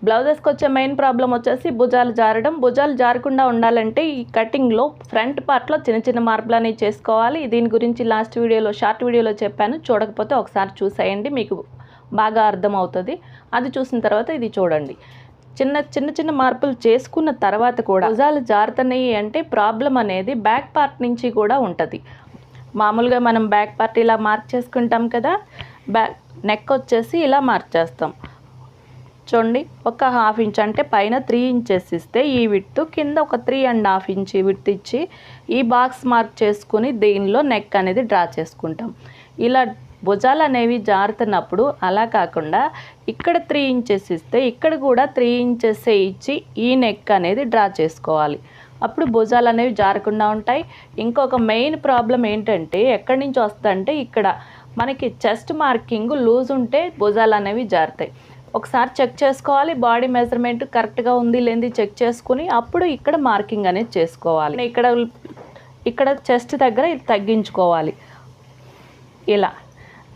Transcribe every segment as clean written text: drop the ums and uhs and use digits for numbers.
బ్లౌజెస్కి వచ్చే main problem వచ్చేసి భుజాలు జారడం. భుజాలు జారకుండా ఉండాలంటే ఈ కటింగ్లో ఫ్రంట్ పార్ట్లో చిన్న చిన్న మార్పులు అనేవి చేసుకోవాలి. దీని గురించి లాస్ట్ వీడియోలో షార్ట్ వీడియోలో చెప్పాను, చూడకపోతే ఒకసారి చూసేయండి, మీకు బాగా అర్థమవుతుంది. అది చూసిన తర్వాత ఇది చూడండి. చిన్న చిన్న మార్పులు చేసుకున్న తర్వాత కూడా భుజాలు జారుతున్నాయి అంటే ప్రాబ్లం అనేది బ్యాక్ పార్ట్ నుంచి కూడా ఉంటుంది. మామూలుగా మనం బ్యాక్ పార్ట్ ఇలా మార్క్ చేసుకుంటాం కదా, నెక్ వచ్చేసి ఇలా మార్క్ చేస్తాం చూడండి. ఒక 1/2 ఇంచ్ అంటే పైన 3 ఇంచెస్ ఇస్తే ఈ విడ్త్ కింద ఒక 3.5 ఇంచ్ విడ్త్ ఇచ్చి ఈ బాక్స్ మార్క్ చేసుకుని దీనిలో నెక్ అనేది డ్రా చేసుకుంటాం. ఇలా భుజాలు అనేవి జారుతున్నప్పుడు అలా కాకుండా ఇక్కడ 3 ఇంచెస్ ఇస్తే ఇక్కడ కూడా 3 ఇంచెస్ ఇచ్చి ఈ నెక్ అనేది డ్రా చేసుకోవాలి. అప్పుడు భుజాలు అనేవి జారకుండా ఉంటాయి. ఇంకొక మెయిన్ ప్రాబ్లం ఏంటంటే ఎక్కడి నుంచి వస్తుందంటే ఇక్కడ మనకి చెస్ట్ మార్కింగ్ లూజ్ ఉంటే భుజాలు అనేవి జారుతాయి. ఒకసారి చెక్ చేసుకోవాలి, బాడీ మెజర్మెంట్ కరెక్ట్గా ఉంది లేనిది చెక్ చేసుకుని అప్పుడు ఇక్కడ మార్కింగ్ అనేది చేసుకోవాలి. ఇక్కడ చెస్ట్ దగ్గర ఇది తగ్గించుకోవాలి.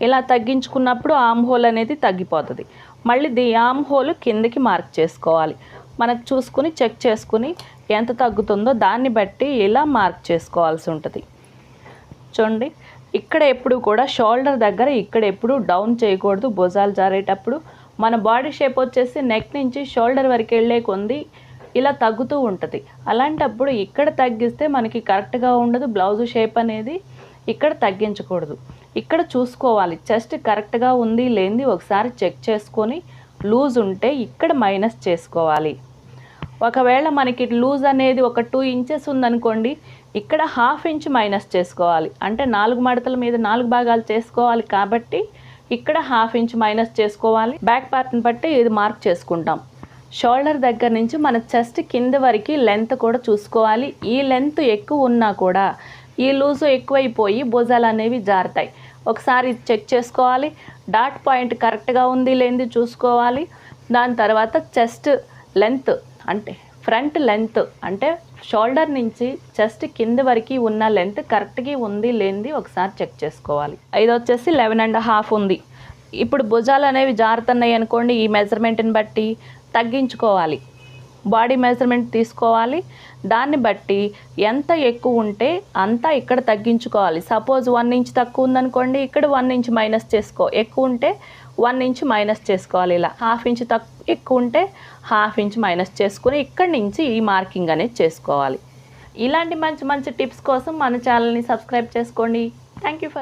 ఇలా తగ్గించుకున్నప్పుడు ఆమ్ హోల్ అనేది తగ్గిపోతుంది. మళ్ళీ ఆమ్ హోల్ కిందకి మార్క్ చేసుకోవాలి. మనకు చూసుకుని చెక్ చేసుకుని ఎంత తగ్గుతుందో దాన్ని బట్టి ఇలా మార్క్ చేసుకోవాల్సి ఉంటుంది. చూడండి, ఇక్కడ ఎప్పుడు కూడా షోల్డర్ దగ్గర ఇక్కడ ఎప్పుడు డౌన్ చేయకూడదు. భుజాలు జారేటప్పుడు మన బాడీ షేప్ వచ్చేసి నెక్ నుంచి షోల్డర్ వరకు వెళ్ళే కొంది ఇలా తగ్గుతూ ఉంటుంది. అలాంటప్పుడు ఇక్కడ తగ్గిస్తే మనకి కరెక్ట్గా ఉండదు. బ్లౌజ్ షేప్ అనేది ఇక్కడ తగ్గించకూడదు. ఇక్కడ చూసుకోవాలి చెస్ట్ కరెక్ట్గా ఉంది లేనిది ఒకసారి చెక్ చేసుకొని లూజ్ ఉంటే ఇక్కడ మైనస్ చేసుకోవాలి. ఒకవేళ మనకి లూజ్ అనేది ఒక 2 ఇంచెస్ ఉందనుకోండి, ఇక్కడ 1/2 ఇంచ్ మైనస్ చేసుకోవాలి. అంటే 4 మడతల మీద 4 భాగాలు చేసుకోవాలి కాబట్టి ఇక్కడ 1/2 ఇంచ్ మైనస్ చేసుకోవాలి. బ్యాక్ పార్ట్ని బట్టి ఇది మార్క్ చేసుకుంటాం. షోల్డర్ దగ్గర నుంచి మన చెస్ట్ కింద వరకు లెంత్ కూడా చూసుకోవాలి. ఈ లెంత్ ఎక్కువ ఉన్నా కూడా ఈ లూజు ఎక్కువైపోయి భుజాలు అనేవి జారుతాయి. ఒకసారి చెక్ చేసుకోవాలి. డాట్ పాయింట్ కరెక్ట్గా ఉంది లేనిది చూసుకోవాలి. దాని తర్వాత చెస్ట్ లెంత్ అంటే ఫ్రంట్ లెంత్ అంటే షోల్డర్ నుంచి చెస్ట్ కింద వరకు ఉన్న లెంత్ కరెక్ట్గా ఉంది లేనిది ఒకసారి చెక్ చేసుకోవాలి. ఇది వచ్చేసి 11.5 ఉంది. ఇప్పుడు భుజాలు అనేవి జారుతున్నాయి అనుకోండి, ఈ మెజర్మెంట్ని బట్టి తగ్గించుకోవాలి. బాడీ మెజర్మెంట్ తీసుకోవాలి. దాన్ని బట్టి ఎంత ఎక్కువ ఉంటే అంత ఇక్కడ తగ్గించుకోవాలి. సపోజ్ 1 ఇంచ్ తక్కువ ఉందనుకోండి, ఇక్కడ 1 ఇంచ్ మైనస్ ఎక్కువ ఉంటే 1 ఇంచ్ మైనస్ చేసుకోవాలి. ఇలా 1/2 ఇంచ్ ఎక్కువ ఉంటే 1/2 ఇంచ్ మైనస్ చేసుకుని ఇక్కడి నుంచి ఈ మార్కింగ్ అనేది చేసుకోవాలి. ఇలాంటి మంచి టిప్స్ కోసం మన ఛానల్ని సబ్స్క్రైబ్ చేసుకోండి. Thank you for